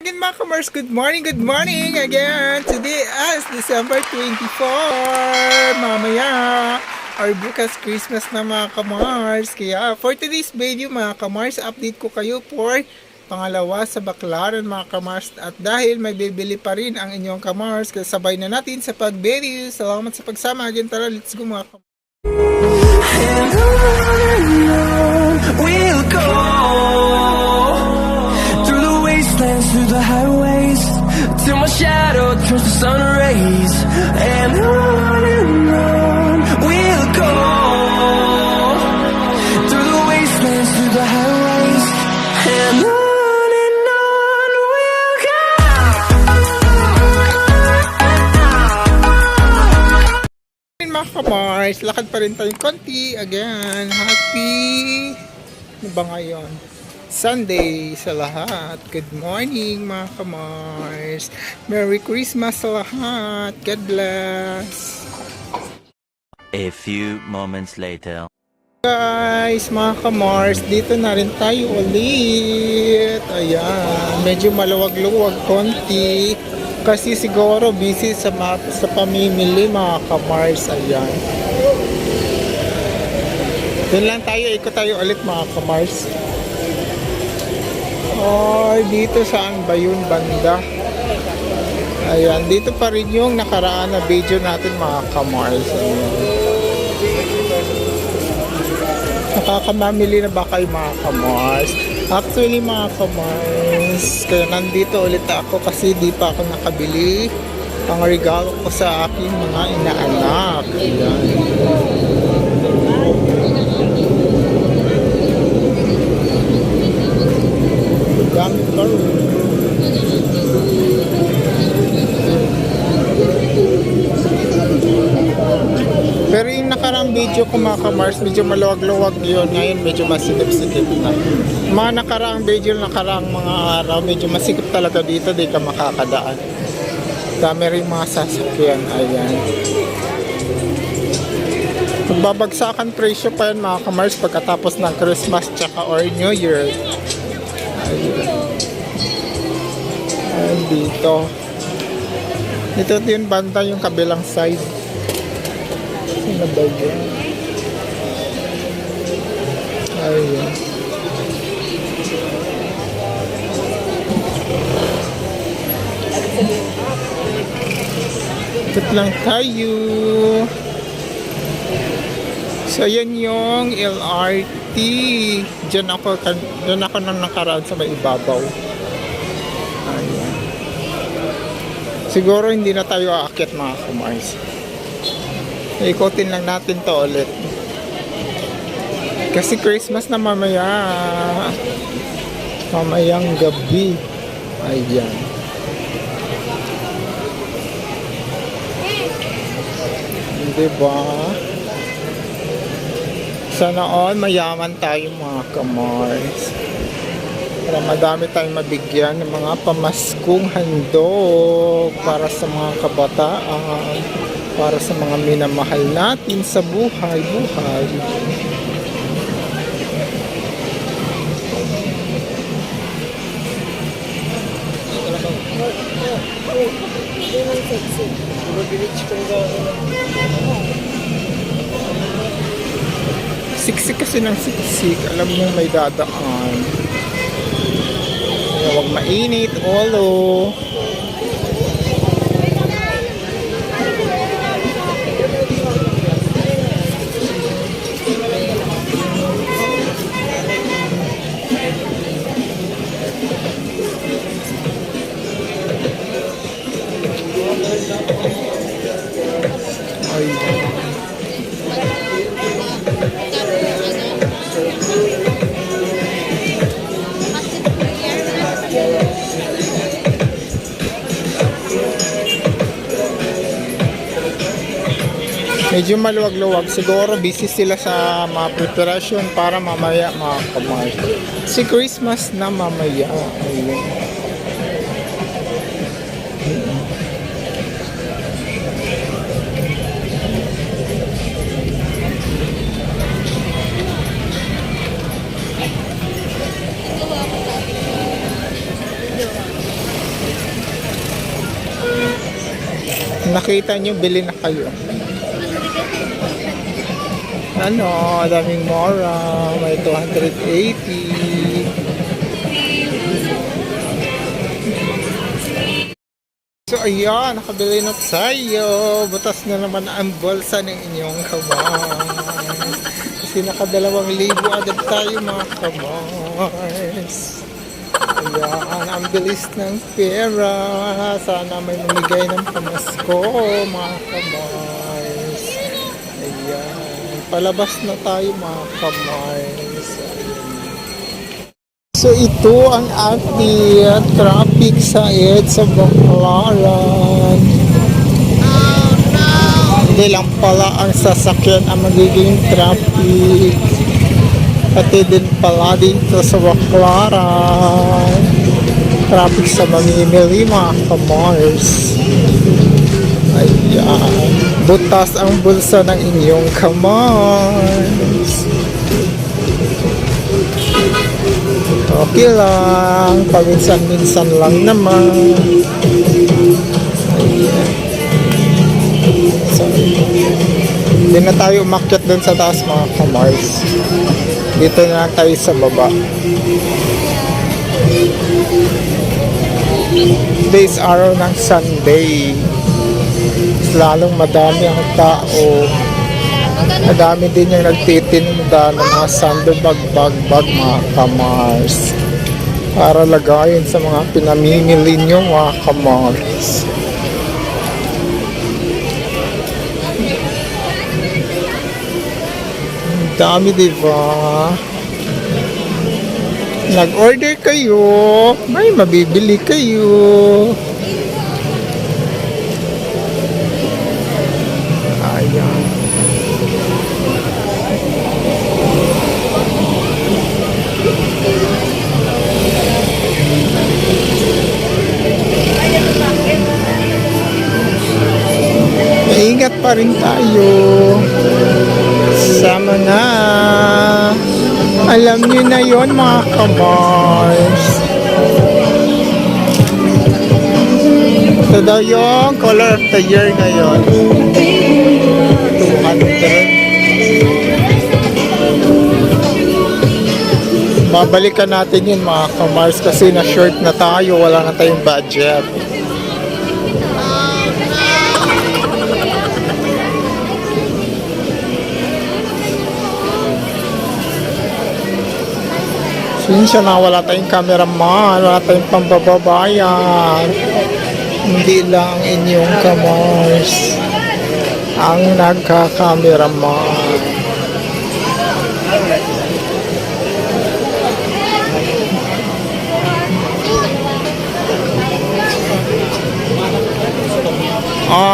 again mga kamars, good morning again. Today is December 24, mamaya or bukas Christmas na mga kamars. Kaya for today's video mga kamars, update ko kayo for pangalawa sa Baclaran mga kamars. At dahil may bibili pa rin ang inyong kamars, kaya sabay na natin sa pag-video. Salamat sa pagsama. Again tara, let's go mga kamars. And on we'll go, through the wastelands, through the highways, till my shadow turns to sun rays. And on we'll go, through the wastelands, through the highways, and on we'll go. Mga kamars, lakad pa rin tayong konti. Again, happy ano ba ngayon? Sunday sa lahat. Good morning mga kamars. Merry Christmas sa lahat. God bless. A few moments later. Guys, mga kamars, dito na rin tayo ulit. Ayan, medyo maluwag-luwag konti. Kasi siguro busy sa pamimili mga kamars. Ayan. Doon lang tayo, ikot tayo ulit mga kamars. Ay, dito saan ba yun banda? Ayan, dito pa rin yung nakaraan na video natin mga kamars. Ayan. Nakakamamili na ba kayo mga kamars? Actually mga kamars, kaya nandito ulit ako kasi di pa ako nakabili ang regalo ko sa aking mga inaanak. Ayan. Gamit pa rin. Pero yung nakarang video ko mga kamars, medyo maluwag-luwag yun. Ngayon medyo masikip-sikip na. Mga nakaraang video, nakarang mga araw, medyo masikip talaga dito, di ka makakadaan. Dami rin mga sasakyan. Ayan. Magbabagsakan presyo pa yan mga kamars pagkatapos ng Christmas tsaka or New Year. Ayan. Ayan dito. Dito din banda yung kabilang side. Ano ba yun? Ayan. Ikot lang tayo. So, yan yung LRT. Diyan ako nang nakaraan sa may ibabaw. Ayan. Siguro hindi na tayo aakyat mga kamars. Ikotin lang natin to ulit. Kasi Christmas na mamaya. Mamayang gabi. Ayan. Diba? Sana all mayaman tayo mga kamars. Para madami tayong mabigyan ng mga pamaskong handog para sa mga kabataan, para sa mga minamahal natin sa buhay. Siksik kasi ng siksik. Alam mo may dadaan. Huwag mainit, olo. Medyo maluwag-luwag. Siguro busy sila sa mga preparation para mamaya mga kamars. Si Christmas na mamaya. Ayun. Nakita nyo, bili na kayo. Ano, daming mora. May 280. So ayan, nakabili na tayo. Butas na naman ang bulsa ng inyong kamay. Kasi naka2,000 agad tayo mga kamars. Ayan, ang bilis ng pera. Sana may mamigay ng pamasko mga kamars. Ayan, palabas na tayo mga kamars. So ito ang ating traffic sa Baclaran. Hindi lang pala ang sasakyan ang magiging traffic. Pati din pala dito sa Baclaran. Traffic sa mamimili mga kamars. Ayan. Butas ang bulsa ng inyong kamars. Okay lang, paminsan-minsan lang naman. Ayan. So, hindi na tayo umakyat dun sa taas mga kamars. Dito na lang tayo sa baba. Today's araw ng Sunday. Lalong madami ang tao. Madami din yung nagtitinda ng mga sando bag mga kamars. Para lagayin sa mga pinamimili nyo mga kamars. Ang dami diba? Nag-order kayo, may mabibili kayo. Ayan. Ingat pa rin tayo sa mga alam nyo na yon mga kamars. Ito daw yung color of the year ngayon. 200. Babalikan natin yun mga kamars kasi na short na tayo, wala na tayong budget. Sinsya na wala tayong cameraman, wala tayong pambababayan. Hindi lang inyong kamars ang nagka-cameraman.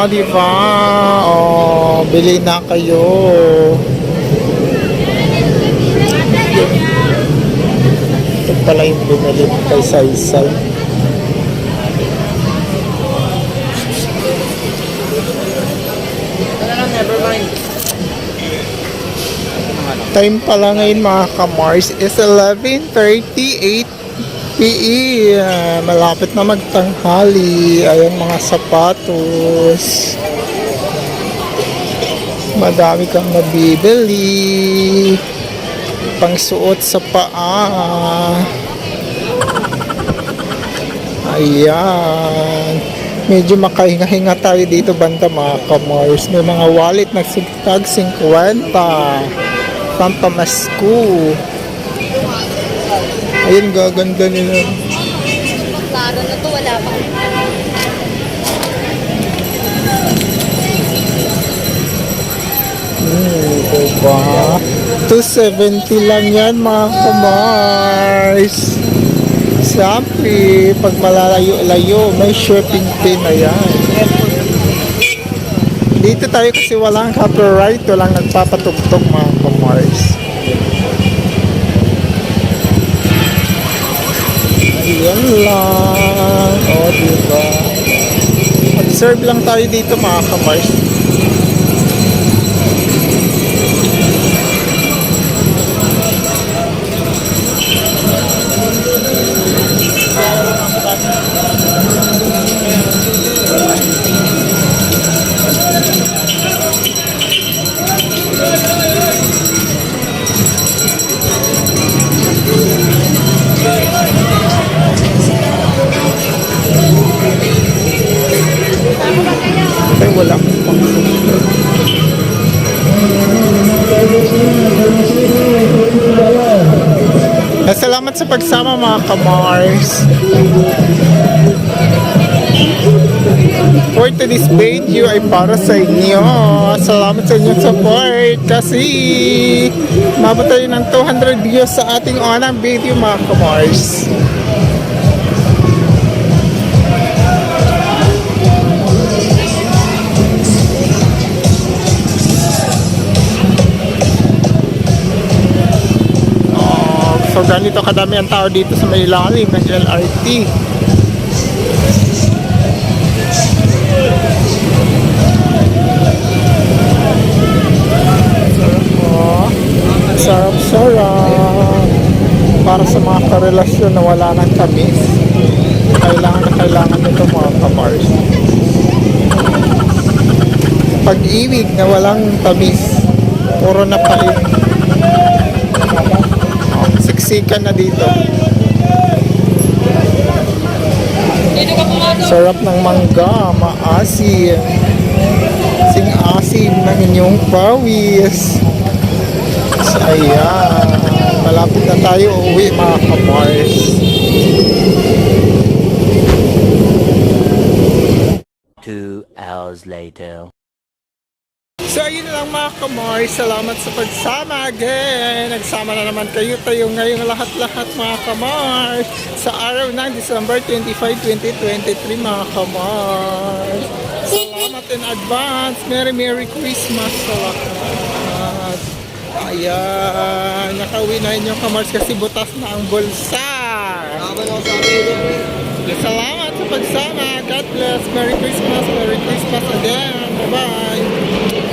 Diba? Bili na kayo. Pala yung bumili kay Saysay. Time pala ngayon mga kamars is 11:38 p.m. Malapit na magtanghali. Ayan mga sapatos. Madami kang mabibili. Pangsuot sa paa. Ayan. Medyo makahinga-hinga tayo dito banda mga kamars. May mga wallet na tag 50. Pampamasko. Ayun, gaganda nila. Klaro na to, wala pa. Diba? 270 lang yan mga kamars. Sabi, pag malalayo-layo, may shipping fee na yan. Dito tayo kasi walang copyright, walang nagpapatugtog mga kamars. Ayan lang. Diba? Observe lang tayo dito mga kamars. sa pagsama mga kamars. For today's video ay para sa inyo. Salamat sa inyong support kasi mabot tayo ng 200 views sa ating unang video mga kamars. So ganito kadami ang tao dito sa may ilalim ng LRT. Sarap po. Sarap. Para sa mga karelasyon na wala ng tamis. Kailangan nito mga kamars. Pag-ibig na walang tamis. Puro na palit. Siksikan na dito. Sarap ng mangga, maasim. Sing-asim ng inyong pawis. So, ayan. Malapit na tayo uwi mga kamars. Two hours later. So ayun lang mga kamars, salamat sa pagsama again. Nagsama na naman tayo ngayong lahat-lahat mga kamars sa araw ng December 25, 2023 mga kamars. Salamat in advance. Merry Christmas sa lahat. Ayan, nakauwi na inyong kamars kasi butas na ang bulsa. Salamat sa pagsama. God bless. Merry Christmas again. Bye-bye.